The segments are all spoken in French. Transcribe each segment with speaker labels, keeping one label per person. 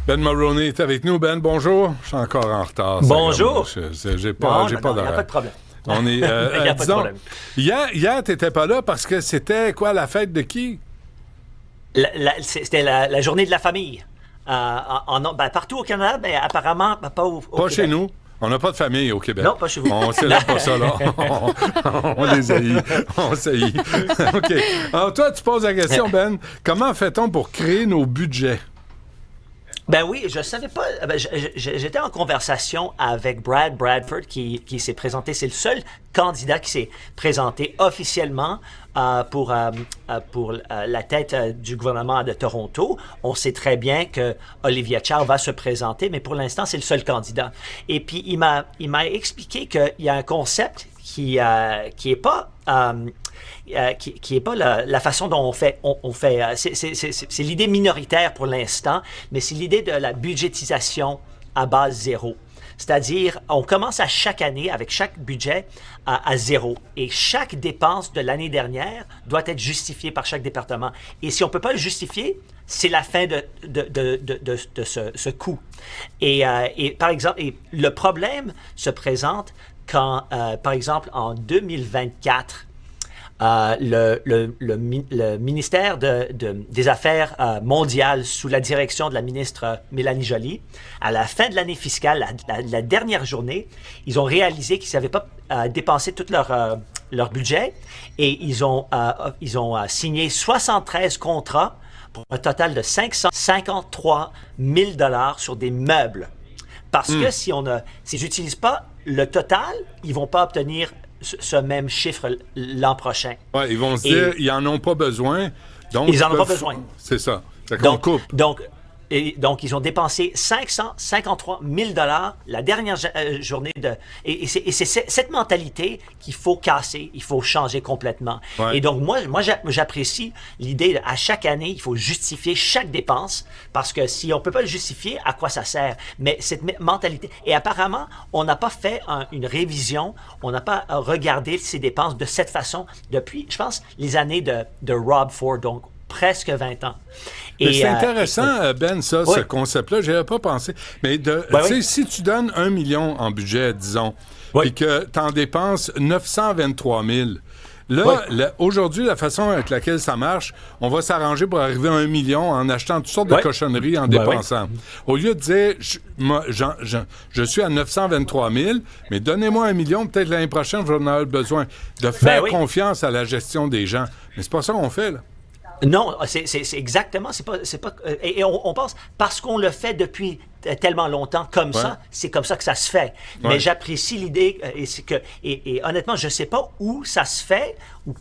Speaker 1: Ben Mulroney est avec nous. Ben, bonjour. Je suis encore en retard.
Speaker 2: Bonjour.
Speaker 1: J'ai pas
Speaker 2: d'horaire. Il n'y a pas de problème.
Speaker 1: On est,
Speaker 2: Il n'y a pas de problème.
Speaker 1: Hier, tu n'étais pas là parce que c'était quoi, la fête de qui?
Speaker 2: C'était la journée de la famille. Partout au Canada, mais apparemment pas au
Speaker 1: Pas
Speaker 2: Québec.
Speaker 1: chez nous. On n'a pas de famille au Québec.
Speaker 2: Non, pas chez vous.
Speaker 1: On ne célèbre pas ça, là. On les haït. On s'haït. OK. Alors, toi, tu poses la question, Ben. Comment fait-on pour créer nos budgets?
Speaker 2: Ben oui, je savais pas. J'étais en conversation avec Brad Bradford qui s'est présenté. C'est le seul candidat qui s'est présenté officiellement pour la tête du gouvernement de Toronto. On sait très bien que Olivia Chow va se présenter, mais pour l'instant, c'est le seul candidat. Et puis, il m'a expliqué qu'il y a un concept qui est pas qui est pas la façon dont on fait c'est l'idée minoritaire pour l'instant, mais c'est l'idée de la budgétisation à base zéro. C'est-à-dire, on commence à chaque année avec chaque budget à zéro. Et chaque dépense de l'année dernière doit être justifiée par chaque département. Et si on ne peut pas le justifier, c'est la fin de ce coût. Et par exemple, le problème se présente quand, par exemple, en 2024, le ministère des Affaires mondiales, sous la direction de la ministre Mélanie Joly, à la fin de l'année fiscale, la dernière journée, ils ont réalisé qu'ils n'avaient pas dépensé tout leur budget et ils ont signé 73 contrats pour un total de 553 000 $ sur des meubles. Parce que s'ils n'utilisent pas le total, ils ne vont pas obtenir ce même chiffre l'an prochain.
Speaker 1: Oui, ils vont se dire, ils n'en ont pas besoin. Donc
Speaker 2: ils n'en ont pas besoin.
Speaker 1: C'est ça.
Speaker 2: Donc, ils ont dépensé 553 000 $ la dernière journée de... Et c'est cette mentalité qu'il faut casser, il faut changer complètement. Ouais. Et donc, moi j'apprécie l'idée à chaque année, il faut justifier chaque dépense, parce que si on ne peut pas le justifier, à quoi ça sert? Mais cette mentalité... Et apparemment, on n'a pas fait une révision, on n'a pas regardé ces dépenses de cette façon depuis, je pense, les années de Rob Ford, donc presque 20 ans.
Speaker 1: Mais c'est intéressant, Ben, ça, ce concept-là. Je n'y avais pas pensé. Mais si tu donnes 1 million en budget, disons, et que tu en dépenses 923 000, là, aujourd'hui, la façon avec laquelle ça marche, on va s'arranger pour arriver à 1 million en achetant toutes sortes de cochonneries en dépensant. Au lieu de dire, je suis à 923 000, mais donnez-moi 1 million, peut-être l'année prochaine, je vais en avoir besoin. De faire confiance à la gestion des gens. Mais c'est pas ça qu'on fait, là.
Speaker 2: Non, c'est exactement, c'est pas et on pense parce qu'on le fait depuis tellement longtemps comme ça, c'est comme ça que ça se fait. Mais j'apprécie l'idée et honnêtement, je sais pas où ça se fait ou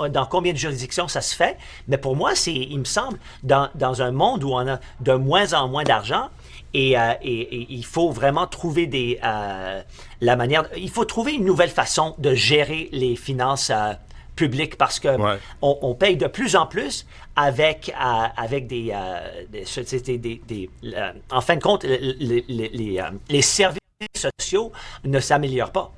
Speaker 2: dans combien de juridictions ça se fait, mais pour moi, il me semble dans un monde où on a de moins en moins d'argent. Et il faut vraiment trouver il faut trouver une nouvelle façon de gérer les finances public, parce que on paye de plus en plus avec en fin de compte, les services sociaux ne s'améliorent pas.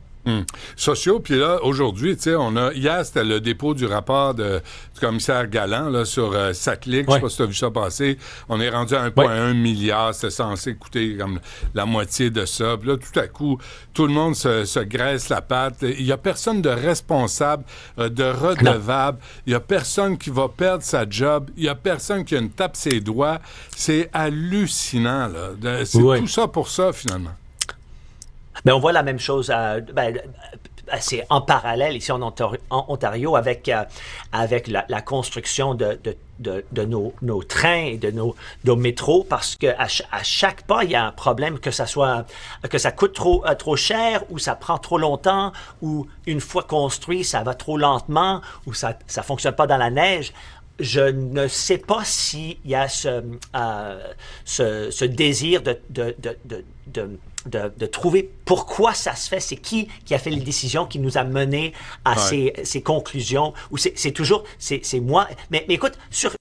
Speaker 1: Sociaux, puis là, aujourd'hui, tu sais, hier, c'était le dépôt du rapport du commissaire Galland là, sur SACLIC. Je sais pas si tu as vu ça passer. On est rendu à 1,1 milliard. C'est censé coûter comme la moitié de ça. Puis là, tout à coup, tout le monde se graisse la patte. Il n'y a personne de responsable, de redevable. Il n'y a personne qui va perdre sa job. Il n'y a personne qui a une tape ses doigts. C'est hallucinant, là. C'est tout ça pour ça, finalement.
Speaker 2: Mais on voit la même chose, c'est en parallèle ici en Ontario avec la construction de nos trains et de nos métros, parce que à chaque pas, il y a un problème, que ça coûte trop cher, ou ça prend trop longtemps, ou une fois construit, ça va trop lentement, ou ça fonctionne pas dans la neige. Je ne sais pas s'il y a ce désir de trouver pourquoi ça se fait, c'est qui a fait les décisions qui nous a menés à ces conclusions, ou c'est toujours, c'est moi. Mais écoute, sur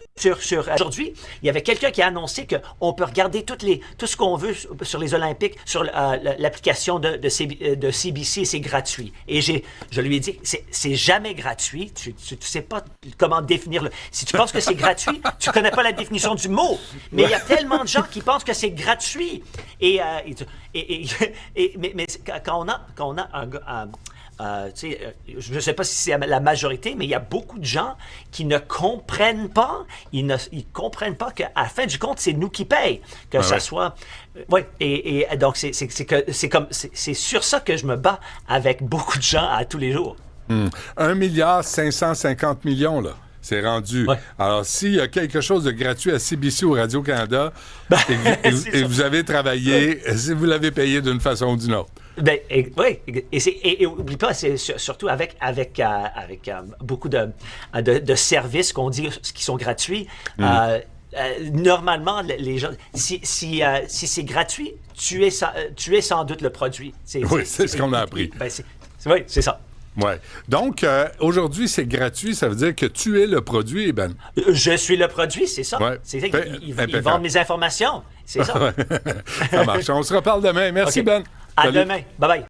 Speaker 2: aujourd'hui, il y avait quelqu'un qui a annoncé qu'on peut regarder tout ce qu'on veut sur les Olympiques, sur l'application de CBC, c'est gratuit. Et je lui ai dit, c'est jamais gratuit, tu sais pas comment définir si tu penses que c'est gratuit, tu connais pas la définition du mot. Mais il y a tellement de gens qui pensent que c'est gratuit. Mais quand on a je ne sais pas si c'est la majorité, mais il y a beaucoup de gens qui ne comprennent pas, ils comprennent pas qu'à la fin du compte, c'est nous qui payons, que ça soit... Oui, et donc c'est sur ça que je me bats avec beaucoup de gens à tous les jours.
Speaker 1: 1,550 milliard, là. C'est rendu. Ouais. Alors, s'il y a quelque chose de gratuit à CBC ou Radio-Canada, et vous avez travaillé, vous l'avez payé d'une façon ou d'une autre.
Speaker 2: Oui, et oublie pas, c'est surtout avec beaucoup de services qu'on dit qui sont gratuits. Normalement, les gens, si c'est gratuit, tu es sans doute le produit.
Speaker 1: C'est ce qu'on a appris.
Speaker 2: Oui, c'est ça.
Speaker 1: Oui. Donc, aujourd'hui, c'est gratuit. Ça veut dire que tu es le produit, Ben.
Speaker 2: Je suis le produit, c'est ça. Ouais. C'est ça. Ils vendent mes informations. C'est ça.
Speaker 1: Ça marche. On se reparle demain. Merci, Ben.
Speaker 2: À demain. Bye-bye.